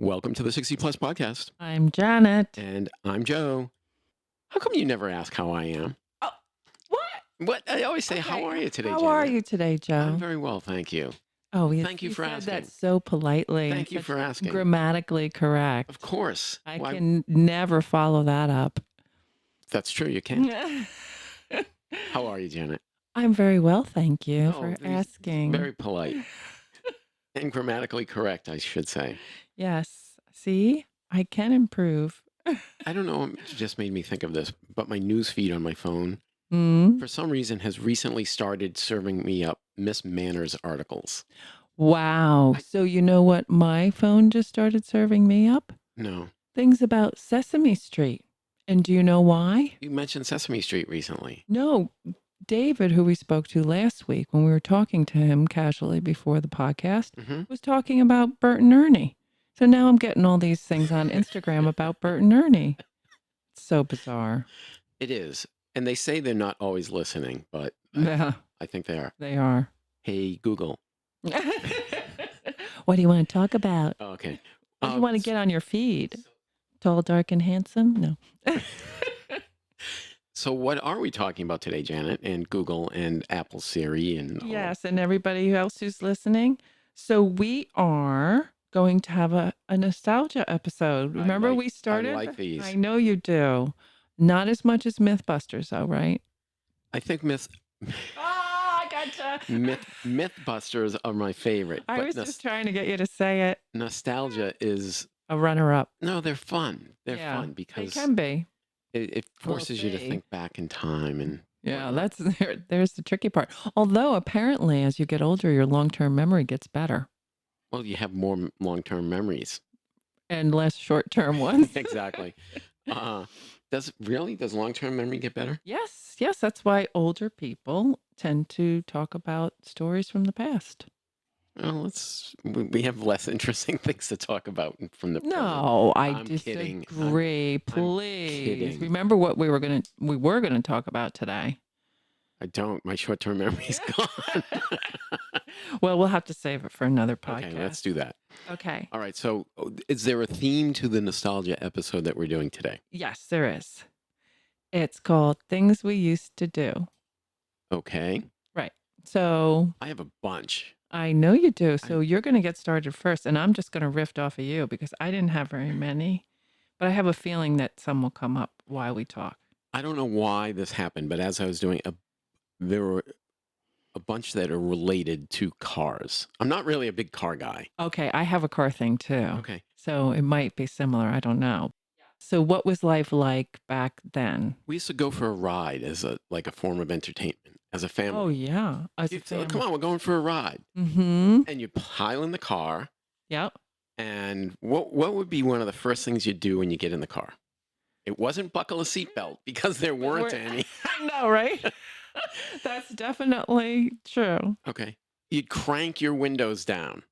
Welcome to the 60 Plus Podcast. I'm Janet. And I'm Joe. How come you never ask how I am? Oh, what? What? I always say, how Okay, are you today, How Janet? are you today, I'm Joe? very well, thank you. Oh, Thank you for said asking. that so politely. Thank you for asking. Grammatically correct. Of course. I can never follow that up. That's true, you can. How are you, Janet? I'm very well, thank you for asking. Very polite. And grammatically correct, I should say. Yes. See, I can improve. I don't know, it just made me think of this, but my news feed on my phone, Mm. for some reason, has recently started serving me up Miss Manners articles. Wow. So you know what my phone just started serving me up? No. Things about Sesame Street. And do you know why? You mentioned Sesame Street recently. No, David, who we spoke to last week when we were talking to him casually before the podcast, was talking about Bert and Ernie. So now I'm getting all these things on Instagram about Bert and Ernie. It's so bizarre. It is. And they say they're not always listening, but Yeah, I think they are. they are. Hey, Google. What do you want to talk about? Oh, okay. What do you want to get on your feed? Tall, dark, and handsome? No. So what are we talking about today, Janet, and Google and Apple Siri and all? Yes, and everybody else who's listening? So we are going to have a nostalgia episode. Remember we started? I like these. I know you do. Not as much as Mythbusters, though, right? I think I gotcha. Mythbusters are my favorite. I was just trying to get you to say it. Nostalgia is a runner-up. No, they're fun. They're fun because they can be. It forces you to think back in time and there's the tricky part. Although apparently as you get older, your long-term memory gets better. Well, you have more long-term memories. And less short-term ones. Exactly. Does long-term memory get better? Yes. That's why older people tend to talk about stories from the past. Well, we have less interesting things to talk about from the present. No, I'm disagree. kidding. Please. kidding. Remember what we were gonna talk about today. I don't. My short-term memory's gone. Well, we'll have to save it for another podcast. Okay, let's do that. Okay. All right. So is there a theme to the nostalgia episode that we're doing today? Yes, there is. It's called Things We Used to Do. Okay. Right. So I have a bunch. I know you do. So you're going to get started first, and I'm just going to riff off of you because I didn't have very many, but I have a feeling that some will come up while we talk. I don't know why this happened, but as I was doing, there were a bunch that are related to cars. I'm not really a big car guy. Okay, I have a car thing too. Okay. So it might be similar. I don't know. So what was life like back then? We used to go for a ride as a form of entertainment as a family. Oh yeah, Come on, we're going for a ride. Mm-hmm. And you pile in the car. Yep. And what would be one of the first things you do when you get in the car? It wasn't buckle a seatbelt because there weren't any. I know, right? That's definitely true. Okay. You'd crank your windows down.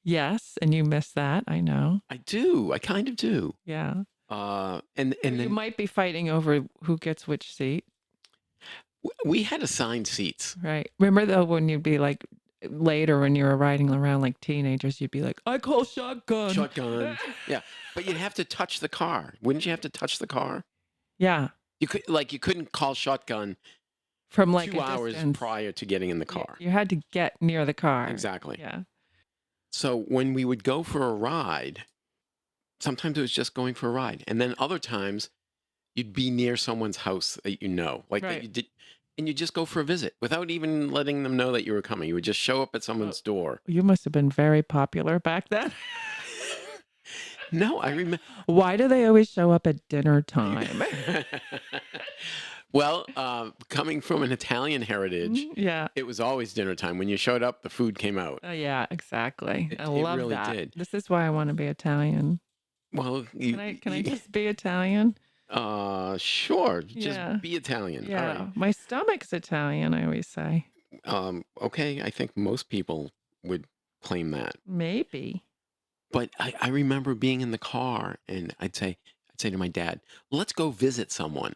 Yes, and you miss that. I know. I do. I kind of do. Yeah. And then you might be fighting over who gets which seat. We had assigned seats. Right. Remember though when you'd be like later when you were riding around like teenagers, you'd be like, I call shotgun. Shotgun. Yeah. But you'd have to touch the car. Wouldn't you have to touch the car? Yeah. You couldn't call shotgun from like 2 hours prior to getting in the car. You had to get near the car. Exactly. Yeah. So when we would go for a ride, sometimes it was just going for a ride. And then other times you'd be near someone's house that that you did, and you just go for a visit without even letting them know that you were coming. You would just show up at someone's door. You must have been very popular back then. No, I remember. Why do they always show up at dinner time? Well, coming from an Italian heritage, it was always dinner time. When you showed up, the food came out. Yeah, exactly. I love really that. did. This is why I want to be Italian. Well, can I just be Italian? Sure. Just be Italian. Yeah. All right. My stomach's Italian, I always say. Okay. I think most people would claim that. Maybe. But I remember being in the car and I'd say to my dad, let's go visit someone.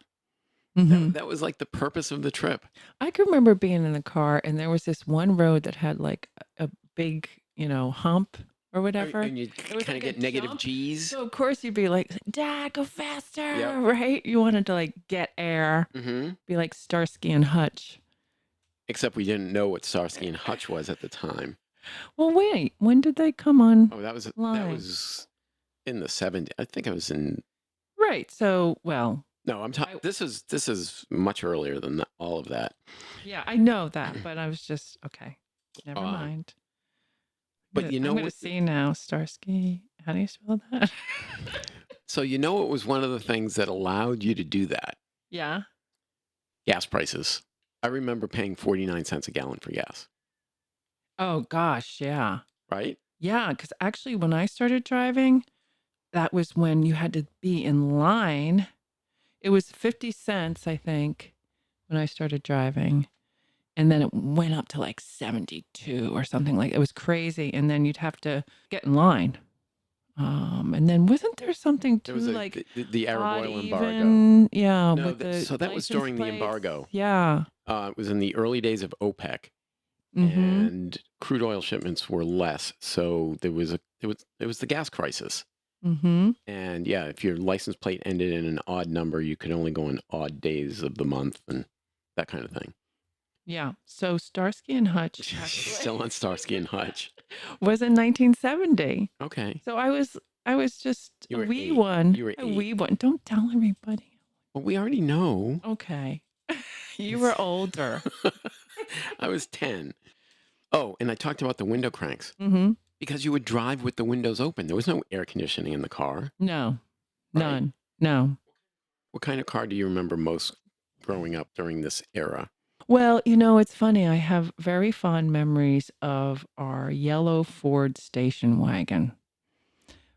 Mm-hmm. That was like the purpose of the trip. I can remember being in the car and there was this one road that had like a big, hump or whatever. And you It was kind of like a get negative jump. G's. So of course you'd be like, Dad, go faster, Yep. right? You wanted to like get air, be like Starsky and Hutch. Except we didn't know what Starsky and Hutch was at the time. Well, wait, when did they come on? Oh, that was in the 70s. I think it was in. Right. So, well. No, I'm talking. This is much earlier than all of that. Yeah, I know that, but I was just okay. Never mind. But you know, I'm going to see now, Starsky. How do you spell that? So you know, it was one of the things that allowed you to do that. Yeah. Gas prices. I remember paying 49 cents a gallon for gas. Oh gosh, yeah. Right? Yeah, because actually, when I started driving, that was when you had to be in line. It was 50 cents, I think, when I started driving. And then it went up to like 72 or something like it was crazy. And then you'd have to get in line. And then wasn't there something too like the Arab oil embargo? Even, yeah. No, so that was during the embargo. Yeah. It was in the early days of OPEC, and crude oil shipments were less. So it was the gas crisis. And yeah, if your license plate ended in an odd number, you could only go on odd days of the month and that kind of thing. Yeah. So Starsky and Hutch. Still on Starsky and Hutch. Was in 1970. Okay. So I was just a wee one. You were a wee one. Don't tell everybody. Well, we already know. Okay. You were older. I was 10. Oh, and I talked about the window cranks. Because you would drive with the windows open. There was no air conditioning in the car. No. Right? None. No. What kind of car do you remember most growing up during this era? Well, you know, it's funny. I have very fond memories of our yellow Ford station wagon,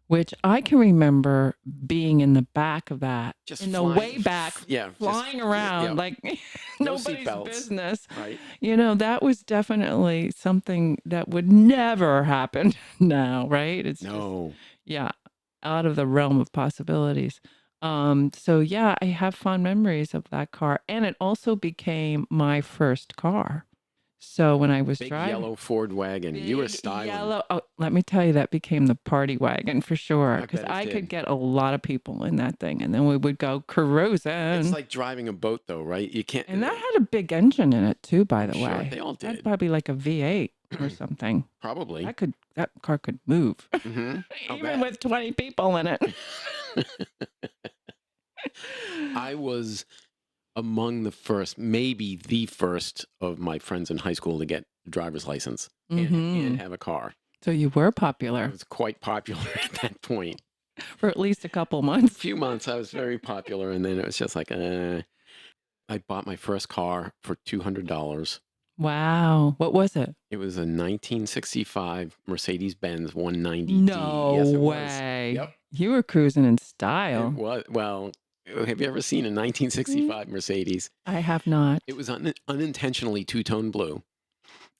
which I can remember being in the back of that, just in flying, the way back, flying around like no nobody's business. Right. You know, that was definitely something that would never happen now, right? It's no. Just, out of the realm of possibilities. So yeah, I have fond memories of that car, and it also became my first car. So when I was driving, yellow Ford wagon, you were styling. Yellow. Oh, let me tell you, that became the party wagon for sure. Because I could get a lot of people in that thing, and then we would go cruising. It's like driving a boat, though, right? You can't. And that had a big engine in it too, by the way. They all did. That's probably like a V8 or something. Probably. That car could move, even with 20 people in it. I was among the first, maybe the first of my friends in high school to get a driver's license and have a car. So you were popular. I was quite popular at that point. For at least a couple months. A few months, I was very popular. And then it was just like, I bought my first car for $200. Wow. What was it? It was a 1965 Mercedes-Benz 190D. No way. Yep. You were cruising in style. It was. Well, have you ever seen a 1965 Mercedes? I have not. It was unintentionally two-tone blue.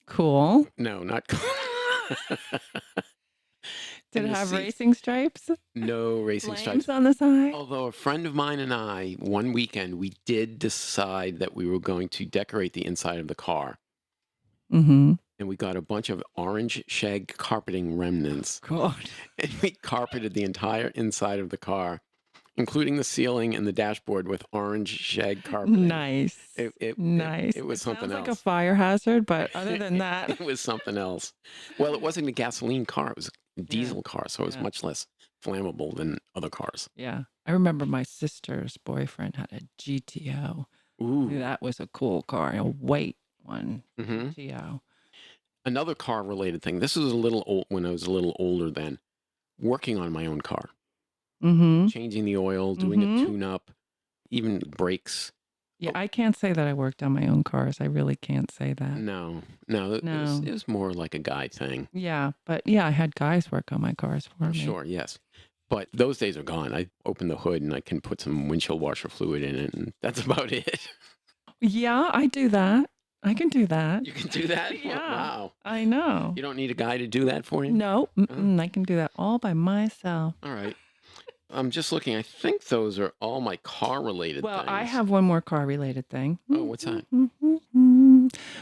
Cool. No, not cool. Did it have racing stripes? No racing stripes on the side? Although a friend of mine and I, one weekend, we did decide that we were going to decorate the inside of the car. And we got a bunch of orange shag carpeting remnants. God. And we carpeted the entire inside of the car, including the ceiling and the dashboard, with orange shag carpeting. Nice. Nice. It was something else. Like a fire hazard, but other than that. It was something else. Well, it wasn't a gasoline car. It was a diesel car, so it was much less flammable than other cars. Yeah. I remember my sister's boyfriend had a GTO. Ooh. That was a cool car, a white one. GTO. Another car-related thing. This was a little old when I was a little older then. Working on my own car. Changing the oil, doing a tune-up, even brakes. Yeah, I can't say that I worked on my own cars. I really can't say that. No. It was more like a guy thing. Yeah, but I had guys work on my cars for me. Sure, yes. But those days are gone. I open the hood and I can put some windshield washer fluid in it, and that's about it. Yeah, I do that. I can do that. You can do that? Yeah. Wow. I know. You don't need a guy to do that for you? No, I can do that all by myself. All right. I'm just looking. I think those are all my car-related things. Well, I have one more car-related thing. Oh, what's that?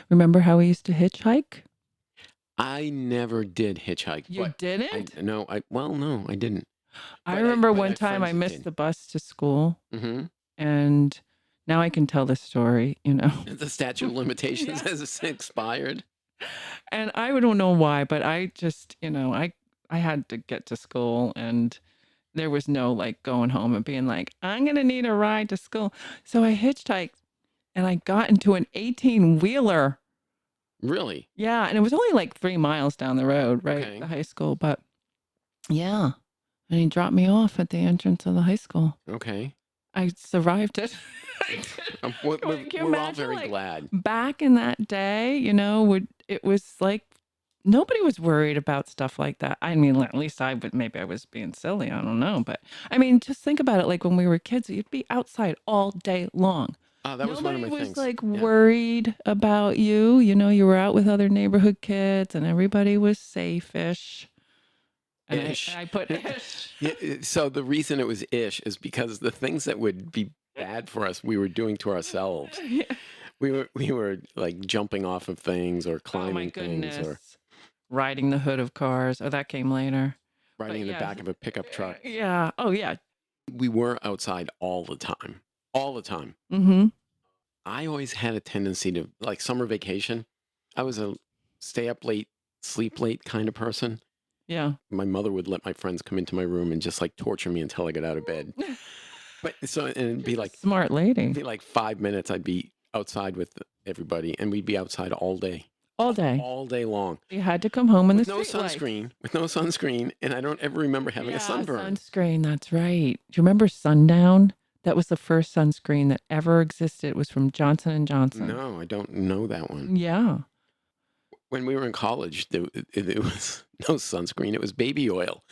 Remember how we used to hitchhike? I never did hitchhike, You but didn't? no, I didn't. I But remember but one I have time I friends that missed did. the bus to school, Hmm. and now I can tell this story, you know. The statute of limitations Yes. has expired. And I don't know why, but I just, I had to get to school, and there was no like going home and being like, I'm gonna need a ride to school. So I hitchhiked and I got into an 18-wheeler. Really? Yeah, and it was only like 3 miles down the road, right? Okay. The high school, but yeah. And he dropped me off at the entrance of the high school. Okay. I survived it. We're, Can you we're all imagine, very like, glad. back in that day, it was like nobody was worried about stuff like that. I mean, at least maybe I was being silly. I don't know. But I mean, just think about it. Like when we were kids, you'd be outside all day long. Oh, that was one of Nobody my was things. like Yeah. worried about you. You were out with other neighborhood kids and everybody was safe-ish. And Ish. I put ish. Yeah, so the reason it was ish is because the things that would be bad for us, we were doing to ourselves. Yeah. We were like jumping off of things or Oh my climbing things or goodness. Riding the hood of cars. Oh, that came later. riding in the yeah. back of a pickup truck. Yeah. Oh, yeah. We were outside all the time. All the time. Mm-hmm. I always had a tendency to, like summer vacation, I was a stay up late, sleep late kind of person. Yeah. My mother would let my friends come into my room and just like torture me until I got out of bed. But so, and it'd be like Smart lady. 5 minutes, I'd be outside with everybody, and we'd be outside all day, All day. all day long, You had to come home in with the no street lights. sunscreen, and I don't ever remember having a sunburn. Sunscreen. That's right. Do you remember Sundown? That was the first sunscreen that ever existed. It was from Johnson and Johnson. No, I don't know that one. Yeah. When we were in college, it was no sunscreen. It was baby oil.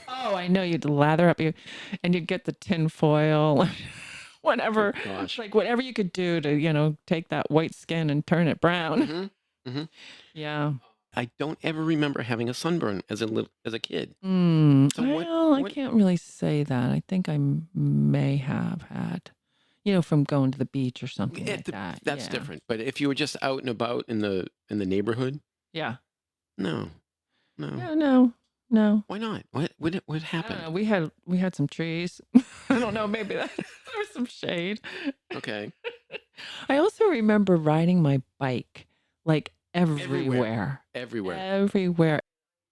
Oh, I know. You'd lather up and you'd get the tin foil, whatever. Oh, gosh. Like whatever you could do to, take that white skin and turn it brown. Mm-hmm. Mm-hmm. Yeah. I don't ever remember having a sunburn as a kid. So Well, I what- can't really say that. I think I may have had, from going to the beach or something like that. That's Yeah. different. But if you were just out and about in the neighborhood, Yeah. no. Yeah, no. Why not? What I don't happened? know. We had some trees. I don't know. Maybe there was some shade. Okay. I also remember riding my bike like everywhere. Everywhere.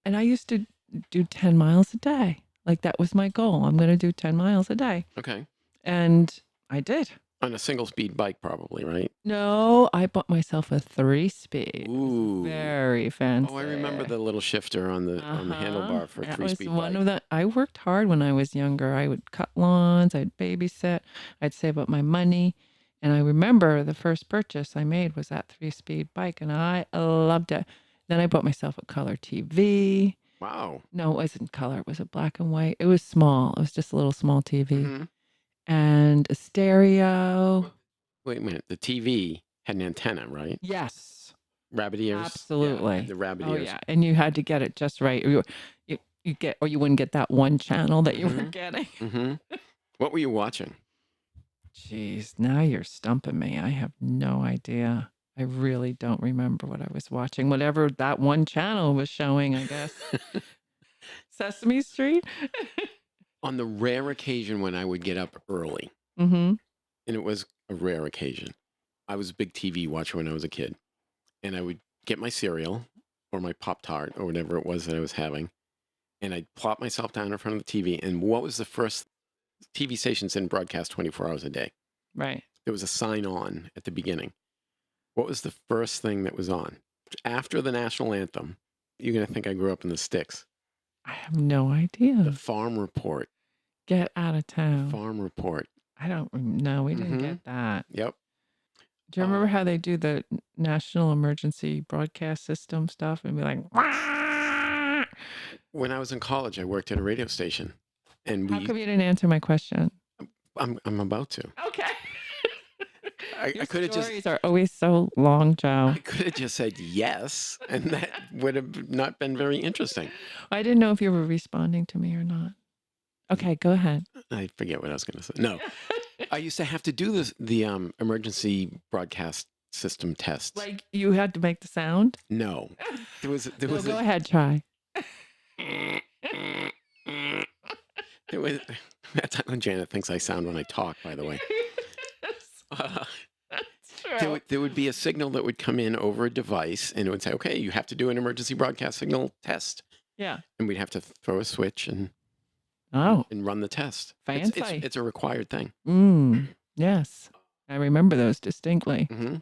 And I used to do 10 miles a day. Like that was my goal. I'm going to do 10 miles a day. Okay. And I did. On a single speed bike, probably, right? No, I bought myself a 3-speed. Ooh. Very fancy. Oh, I remember the little shifter on the handlebar for a That 3-speed was one bike. of the. I worked hard when I was younger. I would cut lawns. I'd babysit. I'd save up my money. And I remember the first purchase I made was that 3-speed bike, and I loved it. Then I bought myself a color TV. Wow. No, it wasn't color. It was a black and white. It was small. It was just a little small TV. Mm-hmm. And a stereo. Wait a minute. The TV had an antenna, right? Yes. Rabbit ears. Absolutely. Yeah, the rabbit Oh ears. yeah, and you had to get it just right. You get, or you wouldn't get that one channel that you were Mhm. getting. Mm-hmm. What were you watching? Jeez, now you're stumping me. I have no idea. I really don't remember what I was watching. Whatever that one channel was showing, I guess. Sesame Street. On the rare occasion when I would get up early, Mm-hmm. and it was a rare occasion, I was a big TV watcher when I was a kid, and I would get my cereal or my Pop-Tart or whatever it was that I was having, and I'd plop myself down in front of the TV. And what was the first TV stations didn't broadcast 24 hours a day? Right. There was a sign on at the beginning. What was the first thing that was on? After the national anthem, you're going to think I grew up in the sticks. I have no The idea. Farm Report. Get out of town. Farm Report. I don't know. We didn't Mhm. get that. Yep. Do you remember how they do the national emergency broadcast system stuff and be like, "Wah!" When I was in college, I worked at a radio station, and How come you didn't answer my question? I'm about to. Okay. I Your could have just stories are always so long, Joe. I could have just said yes, and that would have not been very interesting. I didn't know if you were responding to me or not. Okay, go ahead. I forget what I was going to say. No, I used to have to do the emergency broadcast system tests. Like you had to make the sound? No, there was Well, go ahead, try. There was that's how Janet thinks I sound when I talk, by the way. That's true. There would be a signal that would come in over a device, and it would say, "Okay, you have to do an emergency broadcast signal test." Yeah. And we'd have to throw a switch and run the test. Fancy. It's a required thing. Yes, I remember those distinctly. Mm-hmm.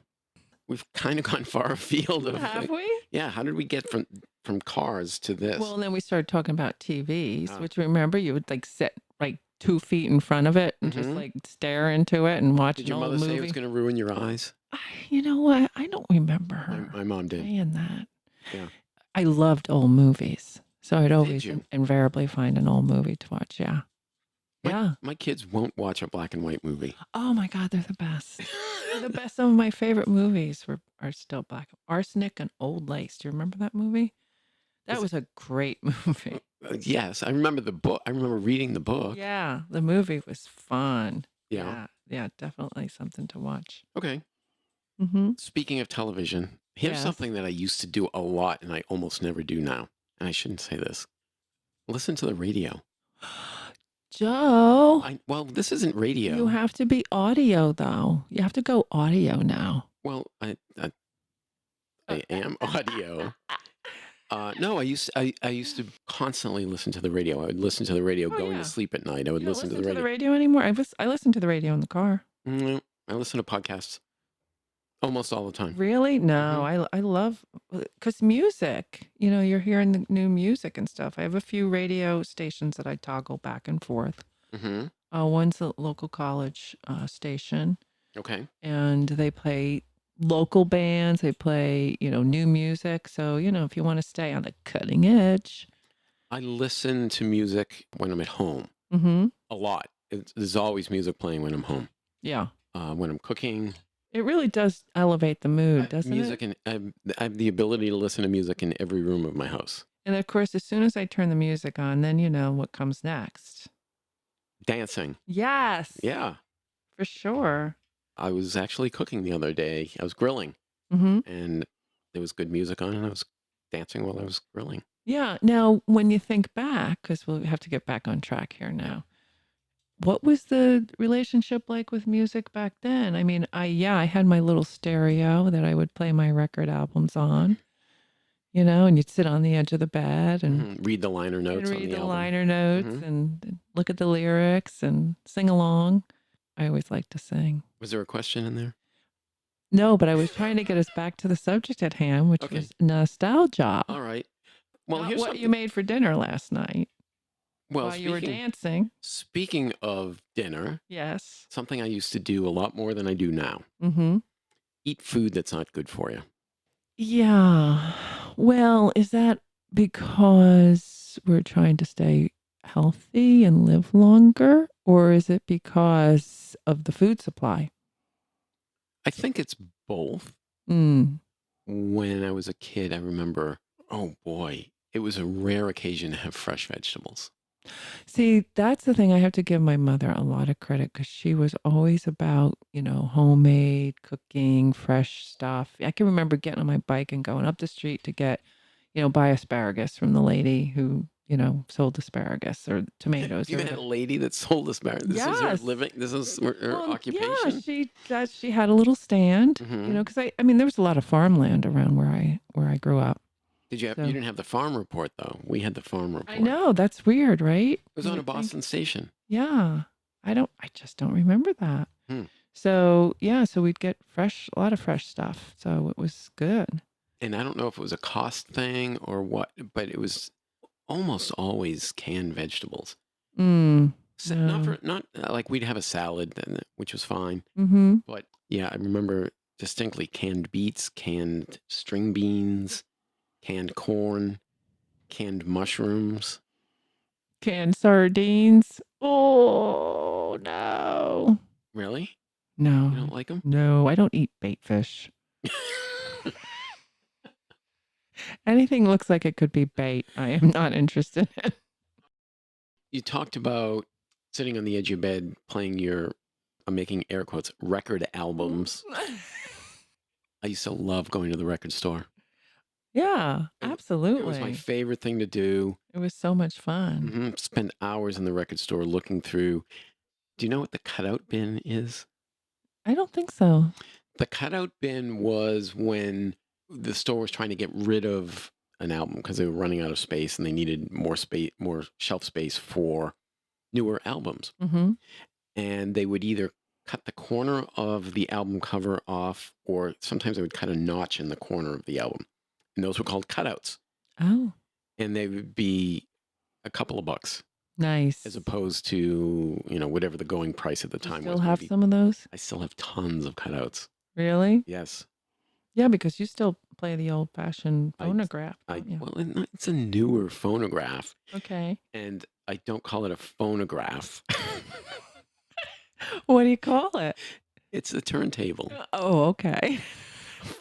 We've kind of gone far afield. Have we? Yeah. How did we get from cars to this? Well, and then we started talking about TVs, which remember you would like sit like 2 feet in front of it and just like stare into it and watch Did an your old mother say movie. it was going to ruin your eyes? You know what? I don't remember her. My mom did. Saying that. Yeah. I loved old movies, so I'd always Did you? invariably find an old movie to watch. Yeah. My kids won't watch a black and white movie. Oh my God, they're the best. They're the best. Some of my favorite movies are still black. Arsenic and Old Lace. Do you remember that movie? That was a great movie. Yes, I remember the book. I remember reading the book. Yeah, the movie was fun. Yeah. Yeah, definitely something to watch. Okay. Mm-hmm. Speaking of television, here's something that I used to do a lot and I almost never do now. And I shouldn't say this. Listen to the radio. Joe. Well, this isn't radio. You have to be audio, though. You have to go audio now. Well, I am audio. No, I used to constantly listen to the radio. I would listen to the radio going to sleep at night. I would You don't listen to the radio. anymore. I listen to the radio in the car. No, I listen to podcasts almost all the time. Really? No, I love because music. You know, you're hearing the new music and stuff. I have a few radio stations that I toggle back and forth. Mm-hmm. One's a local college station. Okay. And they play local bands. They play, new music. So, if you want to stay on the cutting edge. I listen to music when I'm at home. Mm-hmm. A lot. There's always music playing when I'm home. Yeah. When I'm cooking. It really does elevate the mood, doesn't music it? And I have the ability to listen to music in every room of my house. And of course, as soon as I turn the music on, then you know what comes next. Dancing. Yes. Yeah. For sure. I was actually cooking the other day. I was grilling. Mm-hmm. And there was good music on and I was dancing while I was grilling. Yeah. Now, when you think back, because we'll have to get back on track here now. What was the relationship like with music back then? I mean, I had my little stereo that I would play my record albums on, and you'd sit on the edge of the bed and read the liner notes read on the album. liner notes and look at the lyrics and sing along. I always liked to sing. Was there a question in there? No, but I was trying to get us back to the subject at hand, which was nostalgia. All right. Well, here's what you made for dinner last night. Well, while you were dancing. Speaking of dinner, yes, something I used to do a lot more than I do now. Mm-hmm. Eat food that's not good for you. Yeah. Well, is that because we're trying to stay healthy and live longer, or is it because of the food supply? I think it's both. Mm. When I was a kid, I remember, oh boy, it was a rare occasion to have fresh vegetables. See, that's the thing. I have to give my mother a lot of credit because she was always about, homemade cooking, fresh stuff. I can remember getting on my bike and going up the street to get, buy asparagus from the lady who, sold asparagus or tomatoes. You had a lady that sold asparagus. This is her living. This is her occupation. Yeah, she had a little stand. Because I mean, there was a lot of farmland around where I grew up. You didn't have the farm report though. We had the farm report. I know, that's weird, right? It was on a Boston station. Yeah. I just don't remember that. So so we'd get a lot of fresh stuff. So it was good. And I don't know if it was a cost thing or what, but it was almost always canned vegetables. So not like we'd have a salad, which was fine. Mm-hmm. But yeah, I remember distinctly canned beets, canned string beans, canned corn, canned mushrooms. Canned sardines. Oh, no. Really? No. You don't like them? No, I don't eat bait fish. Anything looks like it could be bait, I am not interested in. You talked about sitting on the edge of your bed playing I'm making air quotes, record albums. I used to love going to the record store. Yeah, It was my absolutely. favorite thing to do. It was so much fun. Spend hours in the record store looking through. Do you know what the cutout bin is? I don't think so. The cutout bin was when the store was trying to get rid of an album because they were running out of space and they needed more space, more shelf space for newer albums. Mm-hmm. And they would either cut the corner of the album cover off, or sometimes they would cut a notch in the corner of the album. And those were called cutouts. Oh, And they would be a couple of bucks nice. as opposed to, whatever the going price at the You time still was. have Maybe. some of those? I still have tons of cutouts. Really? Yes. Yeah, because you still play the old-fashioned phonograph, don't you? Well, it's a newer phonograph, Okay. and I don't call it a phonograph. What do you call it? It's a turntable. Oh, okay.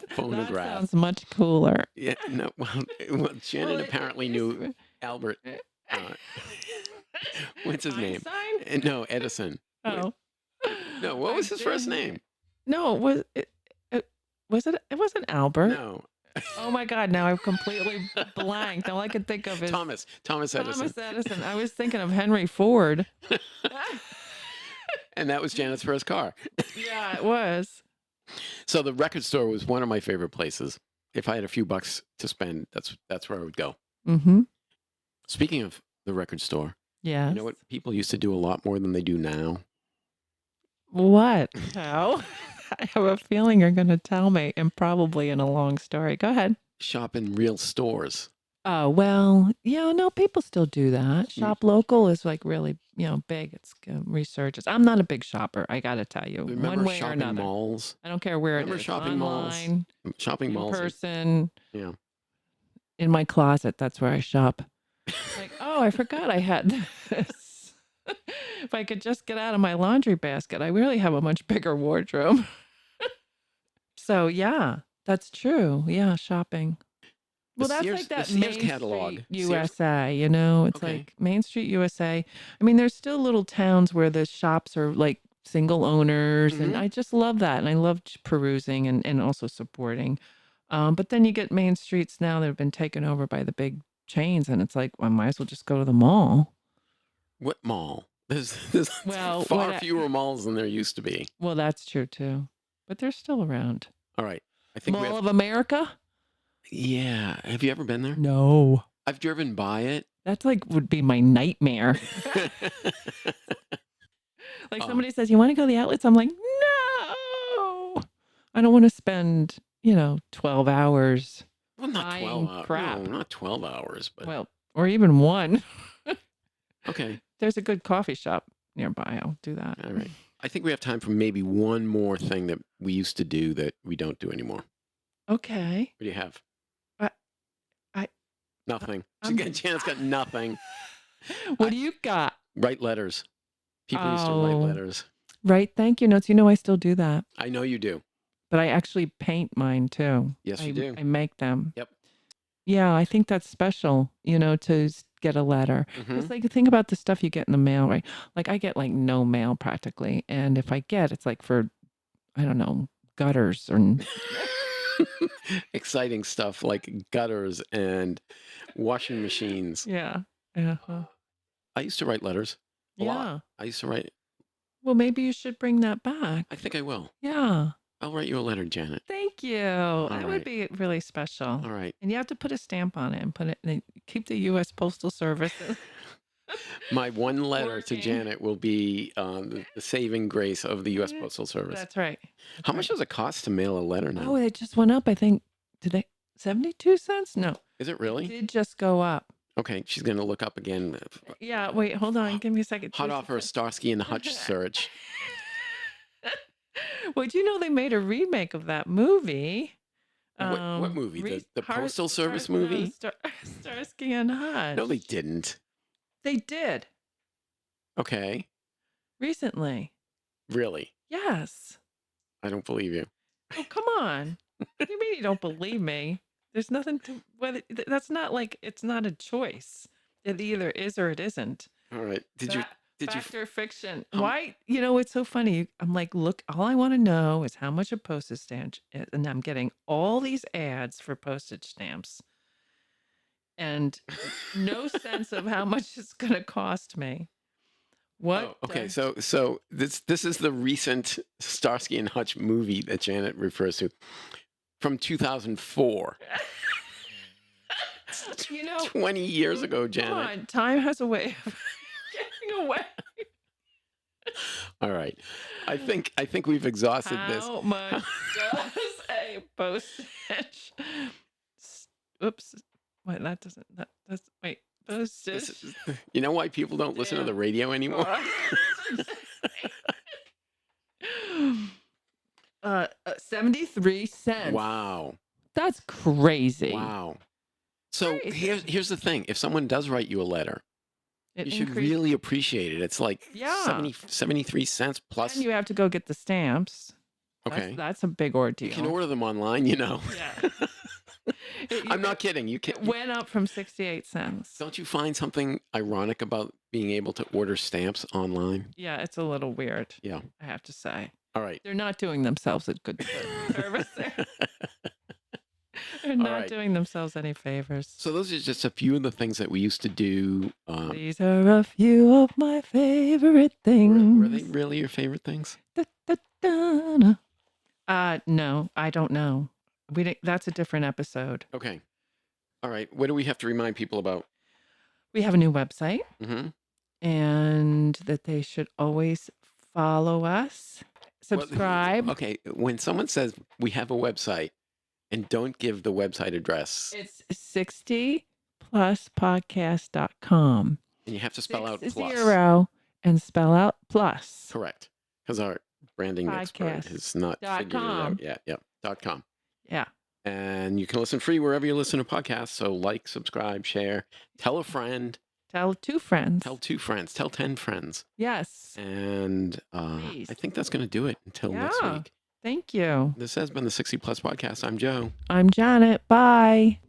That Phonograph. sounds much cooler. Yeah, no, well, Shannon apparently knew Albert. What's his name? Einstein? No, Edison. Oh. No, what was his first name? No, was it? It wasn't Albert. No. Oh my God! Now I've completely blanked. All I could think of is Thomas Edison. Thomas Edison. I was thinking of Henry Ford. And that was Janet's first car. Yeah, it was. So the record store was one of my favorite places. If I had a few bucks to spend, that's where I would go. Mm-hmm. Speaking of the record store, Yes. you know what people used to do a lot more than they do now? What? How? I have a feeling you're going to tell me, and probably in a long story. Go ahead. Shop in real stores. Oh, well, yeah, no, people still do that. Shop local is like really, big. It's resurgence. I'm not a big shopper, I got to tell you. Remember one way or shopping another. malls? I don't care where Remember it is. shopping Online, malls? Shopping in malls. person. Yeah. In my closet, that's where I shop. Like, oh, I forgot I had this. If I could just get out of my laundry basket, I really have a much bigger wardrobe. So, yeah, that's true. Yeah, shopping. Well, that's like that the Sears Main catalog. Street USA, It's Okay. like Main Street USA. I mean, there's still little towns where the shops are like single owners, and Mhm. I just love that. And I love perusing and also supporting. But then you get main streets now that have been taken over by the big chains, and it's like, well, I might as well just go to the mall. What mall? There's Well, far fewer malls than there used to be. Well, that's true too, but they're still around. All right. I think Mall of America? Yeah. Have you ever been there? No. I've driven by it. That's like would be my nightmare. Like somebody says, you want to go to the outlets? I'm like, no. I don't want to spend, 12 hours. Well, not buying 12 hours. crap. No, not 12 hours, but Well, or even one. okay. There's a good coffee shop nearby. I'll do that. All right. I think we have time for maybe one more thing that we used to do that we don't do anymore. Okay. What do you have? I- Nothing. I'm- Janet's got nothing. What do you got? Write letters. People used to write Oh. letters. Right. Thank you notes. I still do that, I know you do. but I actually paint mine too. Yes, you do. I make them. Yep. Yeah, I think that's special, to get a letter. Mhm. It's like, think about the stuff you get in the mail, right? Like I get like no mail practically. And if I get, it's like for, I don't know, gutters or Exciting stuff like gutters and washing machines. yeah. Yeah. I used to write letters a Yeah. lot. I used to write. Well, maybe you should bring that back. I think I will. Yeah. I'll write you a letter, Janet. Thank you. That would right. be really special. All right. And you have to put a stamp on it and put it, keep the U.S. Postal Service. My one letter to Working. Janet will be the saving grace of the U.S. Postal Service. That's right. How much does it cost to mail a letter now? Oh, it just went up. I think, did they, 72 cents? No. Is it It really? did just go up. Okay, she's going to look up again. Yeah, wait, hold on. Give me a second. Hot off her Starsky and Hutch search. Well, they made a remake of that movie. What movie? The Postal Service movie? Starsky and Hutch. No, they didn't. They did Okay. recently. Really? Yes. I don't believe you. Oh, come on. What do you mean you don't believe me? There's nothing to whether that's not like it's not a choice. It either is or it isn't. All right. Did Did you? Fact or fiction? Um, Why? You know, it's so funny. I'm like, look, all I want to know is how much a postage stamp is. And I'm getting all these ads for postage stamps and no sense of how much it's going to cost me. What? Oh, okay. So this is the recent Starsky and Hutch movie that Janet refers to from 2004. You know, 20 years ago, come Janet. on, time has a way of getting away. All right. I think we've exhausted this. How much does a postage? Oops. Wait, that doesn't. That's wait. Postage. You know why people don't listen to the radio anymore? 73 cents. Wow. That's crazy. Wow. So Crazy. here's the thing. If someone does write you a letter, you should really appreciate it. It's like 73 cents plus. And you have to go get the stamps. Okay. That's a big ordeal. You can order them online, you know. Yeah. I'm not kidding. It went up from 68 cents. Don't you find something ironic about being able to order stamps online? Yeah, it's a little weird. Yeah. I have to say. All right. They're not doing themselves a good service there. They're not doing themselves any favors. So those are just a few of the things that we used to do. These are a few of my favorite things. Were they really your favorite things? No, I don't know. That's a different episode. Okay. All right. What do we have to remind people about? We have a new website, and that they should always follow us, subscribe. Okay. When someone says we have a website and don't give the website address, it's 60pluspodcast.com. And you have to spell out plus. 60 and spell out plus. Correct. Because our branding expert has not figured it out yet. Yep. .com. Yeah. And you can listen free wherever you listen to podcasts. So like, subscribe, share, tell a friend. Tell 2 friends. Tell 2 friends. Tell 10 friends. Yes. And I think that's going to do it until next week. Thank you. This has been the 60 Plus Podcast. I'm Joe. I'm Janet. Bye.